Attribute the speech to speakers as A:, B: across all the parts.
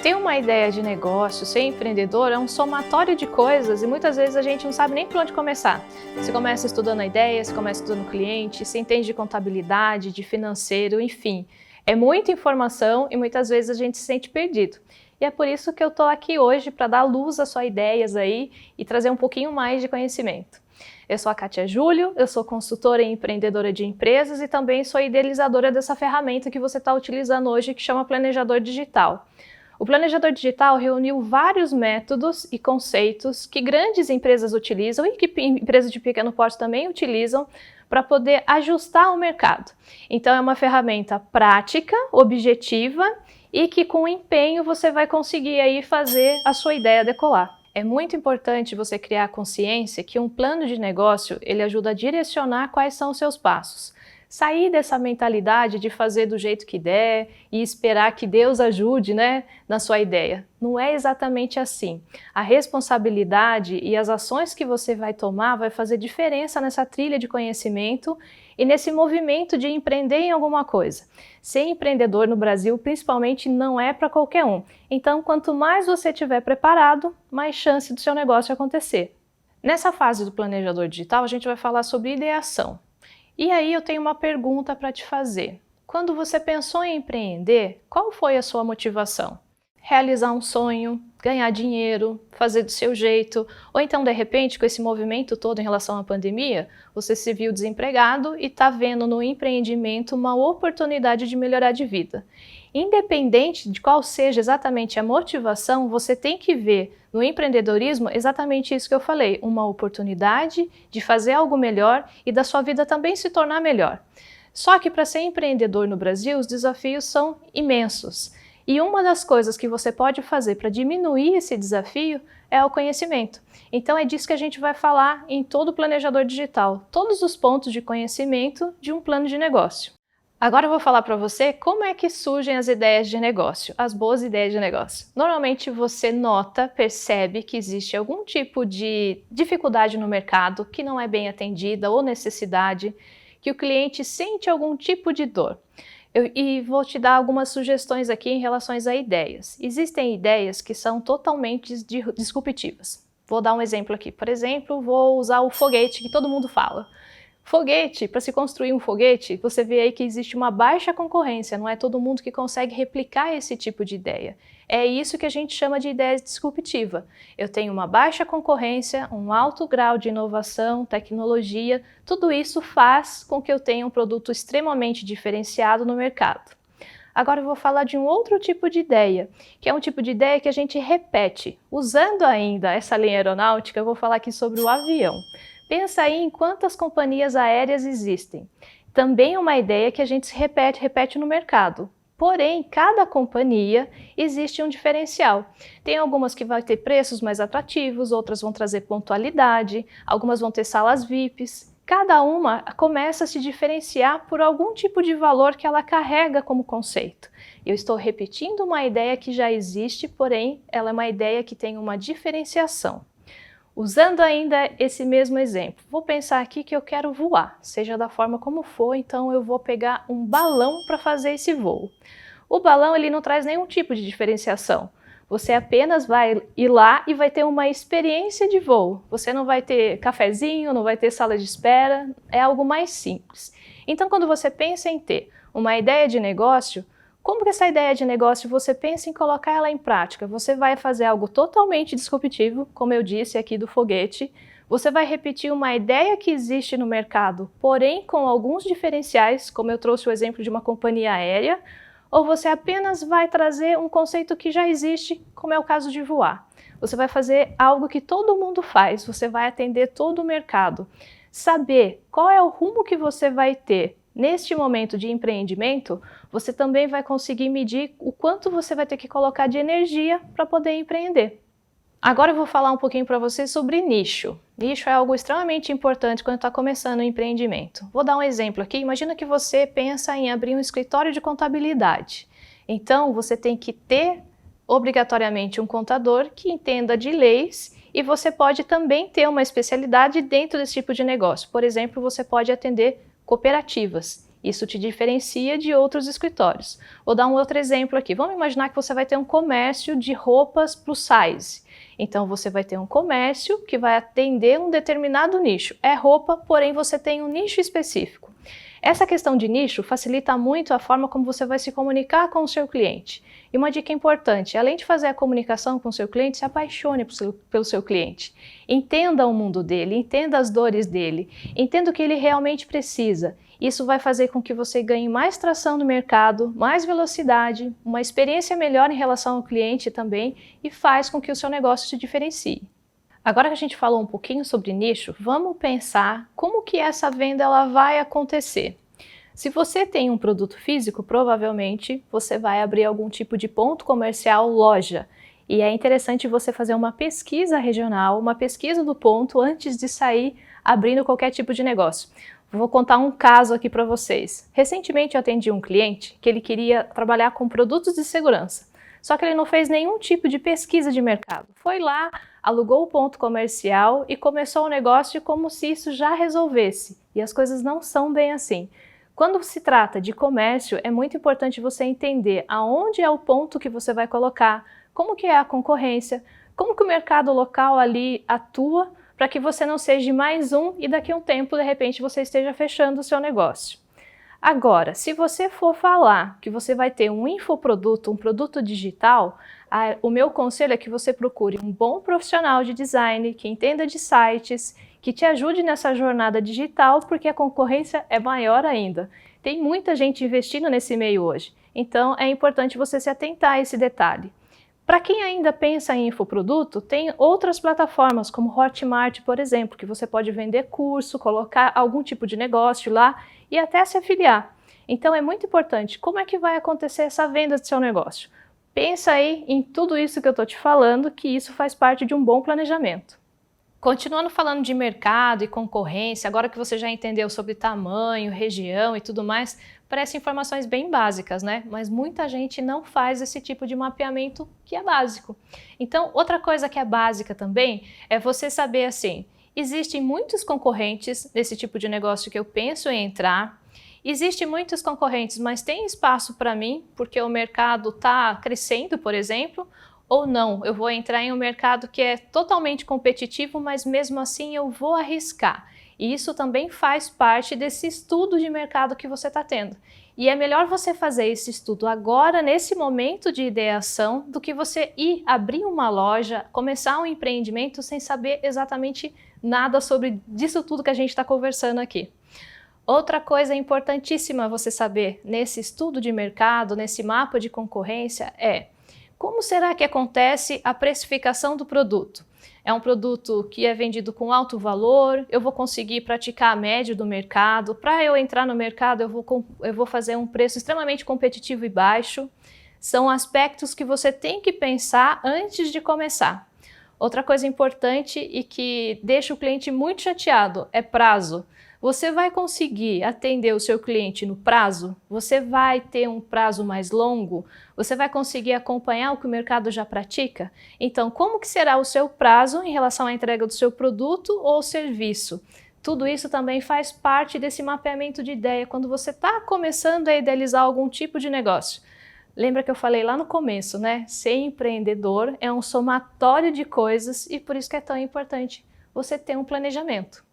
A: Ter uma ideia de negócio, ser empreendedor é um somatório de coisas e muitas vezes a gente não sabe nem por onde começar. Você começa estudando a ideia, você começa estudando o cliente, você entende de contabilidade, de financeiro, enfim. É muita informação e muitas vezes a gente se sente perdido. E é por isso que eu estou aqui hoje para dar luz às suas ideias aí e trazer um pouquinho mais de conhecimento. Eu sou a Kátia Júlio, eu sou consultora e empreendedora de empresas e também sou idealizadora dessa ferramenta que você está utilizando hoje que chama Planejador Digital. O Planejador Digital reuniu vários métodos e conceitos que grandes empresas utilizam e que empresas de pequeno porte também utilizam para poder ajustar o mercado. Então é uma ferramenta prática, objetiva e que com empenho você vai conseguir aí fazer a sua ideia decolar. É muito importante você criar consciência que um plano de negócio ele ajuda a direcionar quais são os seus passos. Sair dessa mentalidade de fazer do jeito que der e esperar que Deus ajude, na sua ideia. Não é exatamente assim. A responsabilidade e as ações que você vai tomar vai fazer diferença nessa trilha de conhecimento e nesse movimento de empreender em alguma coisa. Ser empreendedor no Brasil, principalmente, não é para qualquer um. Então, quanto mais você estiver preparado, mais chance do seu negócio acontecer. Nessa fase do Planejador Digital, a gente vai falar sobre ideação. E aí eu tenho uma pergunta para te fazer. Quando você pensou em empreender, qual foi a sua motivação? Realizar um sonho, ganhar dinheiro, fazer do seu jeito, ou então de repente com esse movimento todo em relação à pandemia, você se viu desempregado e está vendo no empreendimento uma oportunidade de melhorar de vida. Independente de qual seja exatamente a motivação, você tem que ver no empreendedorismo exatamente isso que eu falei, uma oportunidade de fazer algo melhor e da sua vida também se tornar melhor. Só que para ser empreendedor no Brasil, os desafios são imensos. E uma das coisas que você pode fazer para diminuir esse desafio é o conhecimento. Então é disso que a gente vai falar em todo o Planejador Digital, todos os pontos de conhecimento de um plano de negócio. Agora eu vou falar para você como é que surgem as ideias de negócio, as boas ideias de negócio. Normalmente você percebe que existe algum tipo de dificuldade no mercado que não é bem atendida ou necessidade, que o cliente sente algum tipo de dor. E vou te dar algumas sugestões aqui em relação a ideias. Existem ideias que são totalmente disruptivas. Vou dar um exemplo aqui. Por exemplo, vou usar o foguete que todo mundo fala. Foguete, para se construir um foguete, você vê aí que existe uma baixa concorrência, não é todo mundo que consegue replicar esse tipo de ideia. É isso que a gente chama de ideia disruptiva. Eu tenho uma baixa concorrência, um alto grau de inovação, tecnologia, tudo isso faz com que eu tenha um produto extremamente diferenciado no mercado. Agora eu vou falar de um outro tipo de ideia, que é um tipo de ideia que a gente repete. Usando ainda essa linha aeronáutica, eu vou falar aqui sobre o avião. Pensa aí em quantas companhias aéreas existem. Também é uma ideia que a gente repete no mercado. Porém, cada companhia existe um diferencial. Tem algumas que vão ter preços mais atrativos, outras vão trazer pontualidade, algumas vão ter salas VIPs. Cada uma começa a se diferenciar por algum tipo de valor que ela carrega como conceito. Eu estou repetindo uma ideia que já existe, porém, ela é uma ideia que tem uma diferenciação. Usando ainda esse mesmo exemplo, vou pensar aqui que eu quero voar, seja da forma como for, então eu vou pegar um balão para fazer esse voo. O balão ele não traz nenhum tipo de diferenciação. Você apenas vai ir lá e vai ter uma experiência de voo. Você não vai ter cafezinho, não vai ter sala de espera, é algo mais simples. Então, quando você pensa em ter uma ideia de negócio, como que essa ideia de negócio você pensa em colocar ela em prática? Você vai fazer algo totalmente disruptivo, como eu disse aqui do foguete. Você vai repetir uma ideia que existe no mercado, porém com alguns diferenciais, como eu trouxe o exemplo de uma companhia aérea, ou você apenas vai trazer um conceito que já existe, como é o caso de voar. Você vai fazer algo que todo mundo faz, você vai atender todo o mercado. Saber qual é o rumo que você vai ter neste momento de empreendimento, você também vai conseguir medir o quanto você vai ter que colocar de energia para poder empreender. Agora eu vou falar um pouquinho para vocês sobre nicho. Nicho é algo extremamente importante quando está começando o empreendimento. Vou dar um exemplo aqui. Imagina que você pensa em abrir um escritório de contabilidade. Então, você tem que ter obrigatoriamente um contador que entenda de leis e você pode também ter uma especialidade dentro desse tipo de negócio. Por exemplo, você pode atender cooperativas. Isso te diferencia de outros escritórios. Vou dar um outro exemplo aqui. Vamos imaginar que você vai ter um comércio de roupas plus size. Então você vai ter um comércio que vai atender um determinado nicho. É roupa, porém você tem um nicho específico. Essa questão de nicho facilita muito a forma como você vai se comunicar com o seu cliente. E uma dica importante, além de fazer a comunicação com o seu cliente, se apaixone pelo seu cliente. Entenda o mundo dele, entenda as dores dele, entenda o que ele realmente precisa. Isso vai fazer com que você ganhe mais tração no mercado, mais velocidade, uma experiência melhor em relação ao cliente também e faz com que o seu negócio se diferencie. Agora que a gente falou um pouquinho sobre nicho, vamos pensar como que essa venda ela vai acontecer. Se você tem um produto físico, provavelmente você vai abrir algum tipo de ponto comercial, loja. E é interessante você fazer uma pesquisa regional, uma pesquisa do ponto antes de sair abrindo qualquer tipo de negócio. Vou contar um caso aqui para vocês. Recentemente eu atendi um cliente que ele queria trabalhar com produtos de segurança. Só que ele não fez nenhum tipo de pesquisa de mercado. Foi lá, alugou o ponto comercial e começou o negócio como se isso já resolvesse. E as coisas não são bem assim. Quando se trata de comércio, é muito importante você entender aonde é o ponto que você vai colocar, como que é a concorrência, como que o mercado local ali atua, para que você não seja mais um e daqui a um tempo, de repente, você esteja fechando o seu negócio. Agora, se você for falar que você vai ter um infoproduto, um produto digital, o meu conselho é que você procure um bom profissional de design, que entenda de sites, que te ajude nessa jornada digital, porque a concorrência é maior ainda. Tem muita gente investindo nesse meio hoje, então é importante você se atentar a esse detalhe. Para quem ainda pensa em infoproduto, tem outras plataformas como Hotmart, por exemplo, que você pode vender curso, colocar algum tipo de negócio lá e até se afiliar. Então é muito importante como é que vai acontecer essa venda do seu negócio. Pensa aí em tudo isso que eu estou te falando, que isso faz parte de um bom planejamento. Continuando falando de mercado e concorrência, agora que você já entendeu sobre tamanho, região e tudo mais, parecem informações bem básicas, né? Mas muita gente não faz esse tipo de mapeamento que é básico. Então, outra coisa que é básica também é você saber assim, existem muitos concorrentes nesse tipo de negócio que eu penso em entrar, existem muitos concorrentes, mas tem espaço para mim, porque o mercado está crescendo, por exemplo, ou não, eu vou entrar em um mercado que é totalmente competitivo, mas mesmo assim eu vou arriscar. E isso também faz parte desse estudo de mercado que você está tendo. E é melhor você fazer esse estudo agora, nesse momento de ideação, do que você ir abrir uma loja, começar um empreendimento sem saber exatamente nada sobre disso tudo que a gente está conversando aqui. Outra coisa importantíssima você saber nesse estudo de mercado, nesse mapa de concorrência é: como será que acontece a precificação do produto? É um produto que é vendido com alto valor, eu vou conseguir praticar a média do mercado. Para eu entrar no mercado, eu vou fazer um preço extremamente competitivo e baixo. São aspectos que você tem que pensar antes de começar. Outra coisa importante e que deixa o cliente muito chateado é prazo. Você vai conseguir atender o seu cliente no prazo? Você vai ter um prazo mais longo? Você vai conseguir acompanhar o que o mercado já pratica? Então, como que será o seu prazo em relação à entrega do seu produto ou serviço? Tudo isso também faz parte desse mapeamento de ideia quando você está começando a idealizar algum tipo de negócio. Lembra que eu falei lá no começo, né? Ser empreendedor é um somatório de coisas e por isso que é tão importante você ter um planejamento.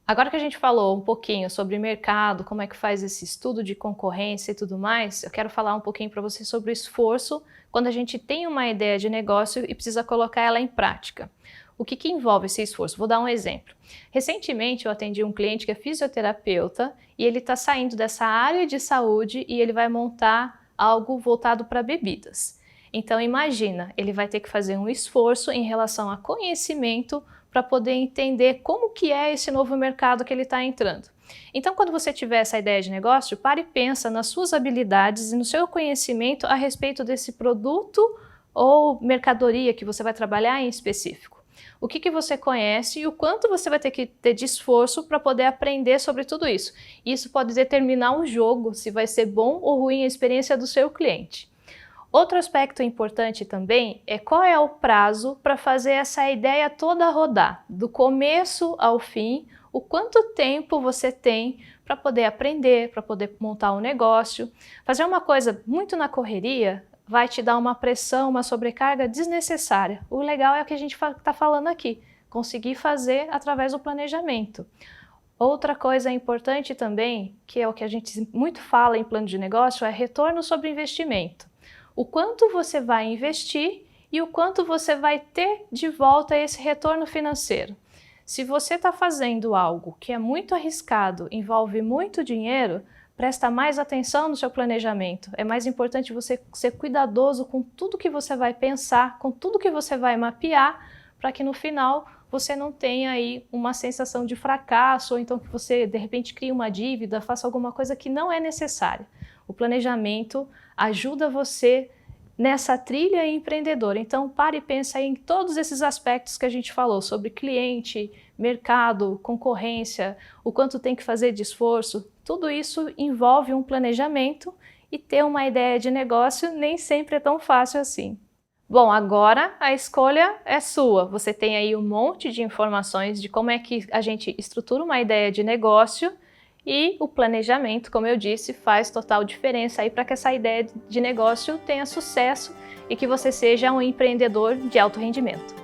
A: Agora que a gente falou um pouquinho sobre mercado, como é que faz esse estudo de concorrência e tudo mais, eu quero falar um pouquinho para você sobre o esforço quando a gente tem uma ideia de negócio e precisa colocar ela em prática. O que envolve esse esforço? Vou dar um exemplo. Recentemente eu atendi um cliente que é fisioterapeuta e ele está saindo dessa área de saúde e ele vai montar algo voltado para bebidas. Então imagina, ele vai ter que fazer um esforço em relação a conhecimento para poder entender como que é esse novo mercado que ele está entrando. Então, quando você tiver essa ideia de negócio, pare e pensa nas suas habilidades e no seu conhecimento a respeito desse produto ou mercadoria que você vai trabalhar em específico. O que você conhece e o quanto você vai ter que ter de esforço para poder aprender sobre tudo isso. Isso pode determinar o jogo, se vai ser bom ou ruim a experiência do seu cliente. Outro aspecto importante também é qual é o prazo para fazer essa ideia toda rodar, do começo ao fim, o quanto tempo você tem para poder aprender, para poder montar um negócio. Fazer uma coisa muito na correria vai te dar uma pressão, uma sobrecarga desnecessária. O legal é o que a gente está falando aqui, conseguir fazer através do planejamento. Outra coisa importante também, que é o que a gente muito fala em plano de negócio, é retorno sobre investimento. O quanto você vai investir e o quanto você vai ter de volta esse retorno financeiro. Se você está fazendo algo que é muito arriscado, envolve muito dinheiro, presta mais atenção no seu planejamento. É mais importante você ser cuidadoso com tudo que você vai pensar, com tudo que você vai mapear, para que no final você não tenha aí uma sensação de fracasso, ou então que você de repente crie uma dívida, faça alguma coisa que não é necessária. O planejamento ajuda você nessa trilha empreendedora. Então pare e pense aí em todos esses aspectos que a gente falou, sobre cliente, mercado, concorrência, o quanto tem que fazer de esforço. Tudo isso envolve um planejamento e ter uma ideia de negócio nem sempre é tão fácil assim. Bom, agora a escolha é sua. Você tem aí um monte de informações de como é que a gente estrutura uma ideia de negócio e o planejamento, como eu disse, faz total diferença aí para que essa ideia de negócio tenha sucesso e que você seja um empreendedor de alto rendimento.